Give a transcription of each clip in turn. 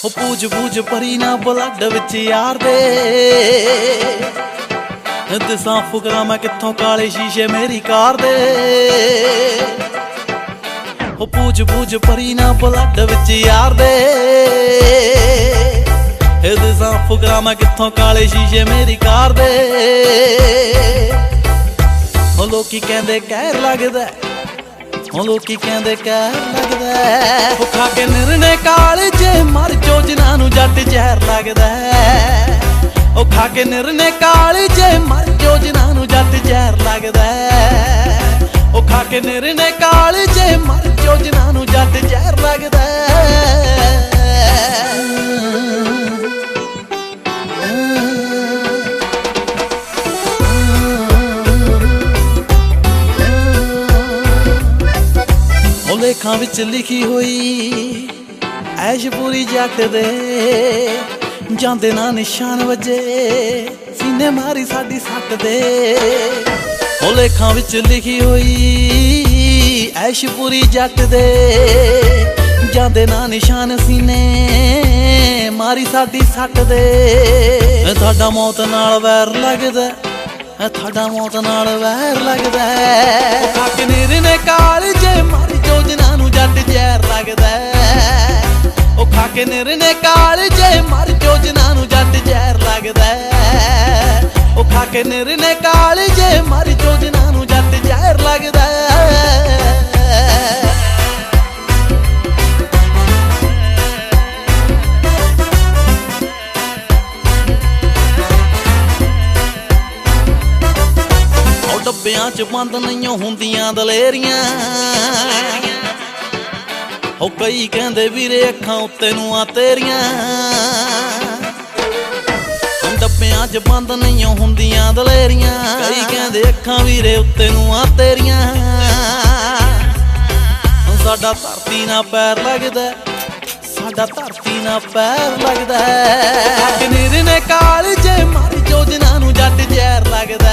ਹੋ ਪੂਜ ਪੂਜ ਪਰੀ ਨਾ ਬਲੱਡ ਵਿੱਚ ਯਾਰ ਦੇ ਦਿਸਾਂ ਫੁਕਰਾ ਮੈਂ ਕਿੱਥੋਂ ਕਾਲੇ ਸ਼ੀਸ਼ੇ ਮੇਰੀ ਕਾਰ ਦੇ ਹੋ ਪੂਜ ਪੂਜ ਪਰੀ ਨਾ ਬਲੱਡ ਵਿੱਚ ਯਾਰ ਦੇ ਦਿਸਾਂ ਫੁਕਰਾ ਮੈਂ ਕਿੱਥੋਂ ਕਾਲੇ ਸ਼ੀਸ਼ੇ ਮੇਰੀ ਕਾਰ ਦੇ ਹੋ ਲੋਕੀ ਕਹਿੰਦੇ ਕਹਿਰ ਲੱਗਦਾ ਹੁਣ ਲੋਕੀ ਕਹਿੰਦੇ ਕਹਿਰ ਲੱਗਦਾ ਉਹ ਖਾ ਕੇ ਨਿਰਣੇ ਕਾਲਜੇ ਮਰ ਜੋ ਜਿਨ੍ਹਾਂ ਨੂੰ ਜੱਟ ਜ਼ਹਿਰ ਲੱਗਦਾ ਉਹ ਖਾ ਕੇ ਨਿਰਣੇ ਕਾਲਜੇ ਮਰ ਜੋ ਜਿਨ੍ਹਾਂ ਨੂੰ ਜੱਟ ਜ਼ਹਿਰ ਲੱਗਦਾ ਉਹ ਖਾ ਕੇ ਨਿਰਣੇ ਕਾਲਜੇ ਮਰ ਜੋ ਜਿਨ੍ਹਾਂ ਨੂੰ ਜੱਟ ਜ਼ਹਿਰ ਲੱਗਦਾ ਲੇਖਾਂ ਵਿੱਚ ਲਿਖੀ ਹੋਈ ਐਸ਼ ਪੂਰੀ ਜੱਟ ਦੇ ਜਾਂਦੇ ਨਾ ਨਿਸ਼ਾਨ ਵੱਜੇ ਸੀਨੇ ਮਾਰੀ ਸਾਡੀ ਸੱਟ ਦੇ ਉਹ ਲੇਖਾਂ ਵਿੱਚ ਲਿਖੀ ਹੋਈ ਐਸ਼ ਪੂਰੀ ਜੱਟ ਦੇ ਜਾਂਦੇ ਨਾ ਨਿਸ਼ਾਨ ਸੀਨੇ ਮਾਰੀ ਸਾਡੀ ਸੱਟ ਦੇ ਤੁਹਾਡਾ ਮੌਤ ਨਾਲ ਵੈਰ ਲੱਗਦਾ ਤੁਹਾਡਾ ਮੌਤ ਨਾਲ ਵੈਰ ਲੱਗਦਾ ਖਾ ਕੇ ਨਿਰਣੇ ਕਾਲਜੇ ਮਰ ਜੋ ਜਿਨ੍ਹਾਂ ਨੂੰ ਜੱਟ ਜ਼ਹਿਰ ਲੱਗਦਾ ਉਹ ਖਾ ਕੇ ਨਿਰਣੇ ਕਾਲਜੇ ਮਰ ਜੋ ਜਿਨ੍ਹਾਂ ਨੂੰ ਜੱਟ ਜ਼ਹਿਰ ਲੱਗਦਾ ਉਹ ਖਾ ਕੇ ਨਿਰਣੇ ਕਾਲਜੇ ਮਰ ਜੋ ਜਿਨ੍ਹਾਂ ਨੂੰ ਜੱਟ ਜ਼ਹਿਰ ਲੱਗਦਾ ਡੱਬਿਆਂ ਚ ਬੰਦ ਨਹੀਂ ਹੁੰਦੀਆਂ ਦਲੇਰੀਆਂ ਹੋ ਕਈ ਕਹਿੰਦੇ ਵੀਰੇ ਅੱਖਾਂ ਉੱਤੇ ਨੂੰ ਆ ਤੇਰੀਆਂ ਡੱਬਿਆਂ ਚ ਬੰਦ ਨਹੀਂ ਹੁੰਦੀਆਂ ਦਲੇਰੀਆਂ ਕਈ ਕਹਿੰਦੇ ਅੱਖਾਂ ਵੀਰੇ ਉੱਤੇ ਨੂੰ ਆ ਤੇਰੀਆਂ ਸਾਡਾ ਧਰਤੀ ਨਾਲ ਪੈਰ ਲੱਗਦਾ ਸਾਡਾ ਧਰਤੀ ਨਾਲ ਪੈਰ ਲੱਗਦਾ ਕਿ ਨਿਰਣੇ ਕਾਲਜੇ ਮਰ ਜੋ ਜਿਨ੍ਹਾਂ ਨੂੰ ਜੱਟ ਜ਼ਹਿਰ ਲੱਗਦਾ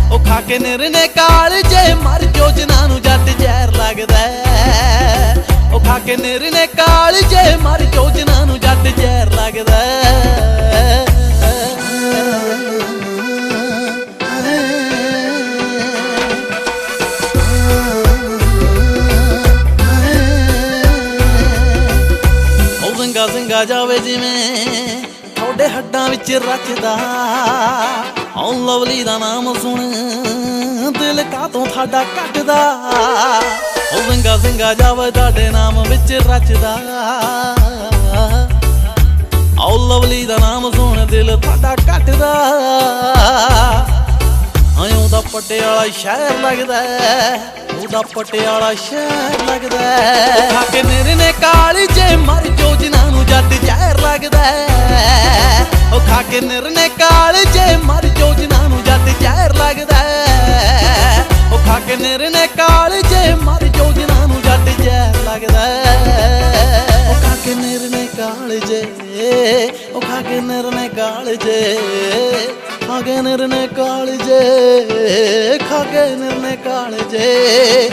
ਉਹ ਖਾ ਕੇ ਨਿਰਣੇ ਕਾਲਜੇ ਮਰ ਜੋ ਜਿਨ੍ਹਾਂ ਨੂੰ ਜੱਟ ਜ਼ਹਿਰ ਲੱਗਦਾ ਉਹ ਖਾ ਕੇ ਨਿਰਣੇ ਕਾਲਜੇ ਮਰ ਜੋ ਜਿਨ੍ਹਾਂ ਨੂੰ ਜੱਟ ਜ਼ਹਿਰ ਲੱਗਦਾ ਉਹ ਜ਼ਿੰਗਾ ਜ਼ਿੰਗਾ ਜਾਵੇ ਜਿਵੇਂ ਤੁਹਾਡੇ ਹੱਡਾਂ ਵਿੱਚ ਰਚਦਾ ਓ ਲਵਲੀ ਦਾ ਨਾਮ ਸੁਣ ਦਿਲ ਕਾਤੋਂ ਤੁਹਾਡਾ ਕੱਟਦਾ ਓ ਜ਼ਿੰਗਾ ਜ਼ਿੰਗਾ ਜਾਵੇ ਤੁਹਾਡੇ ਨਾਮ ਵਿੱਚ ਰਚਦਾ ਓ ਲਵਲੀ ਦਾ ਨਾਮ ਸੁਣ ਦਿਲ ਤੁਹਾਡਾ ਕੱਟਦਾ ਉਹਦਾ ਪਟਿਆਲਾ ਸ਼ਹਿਰ ਲੱਗਦਾ ਉਹਦਾ ਪਟਿਆਲਾ ਸ਼ਹਿਰ ਲੱਗਦਾ ਖਾ ਕੇ ਨਿਰਣੇ ਕਾਲਜੇ ਮਰ ਜੋ ਜਿਨ੍ਹਾਂ ਨੂੰ ਜੱਟ ਜ਼ਹਿਰ ਲੱਗਦਾ ਉਹ ਖਾ ਕੇ ਨਿਰਣੇ ਕਾਲਜੇ ਮਰ ਜੋ ਜਿਨ੍ਹਾਂ ਨੂੰ ਜੱਟ ਜ਼ਹਿਰ ਲੱਗਦਾ ਉਹ ਖਾ ਕੇ ਨਿਰਣੇ ਕਾਲਜੇ ਮਰ ਜੋ ਜਿਨ੍ਹਾਂ ਨੂੰ ਜੱਟ ਜ਼ਹਿਰ ਲੱਗਦਾ ਉਹ ਖਾ ਕੇ ਨਿਰਣੇ ਕਾਲਜੇ ਉਹ ਖਾ ਕੇ ਨਿਰਣੇ ਕਾਲਜੇ ਖਾ ਕੇ ਨਿਰਣੇ ਕਾਲਜੇ ਖਾ ਕੇ ਨਿਰਣੇ ਕਾਲਜੇ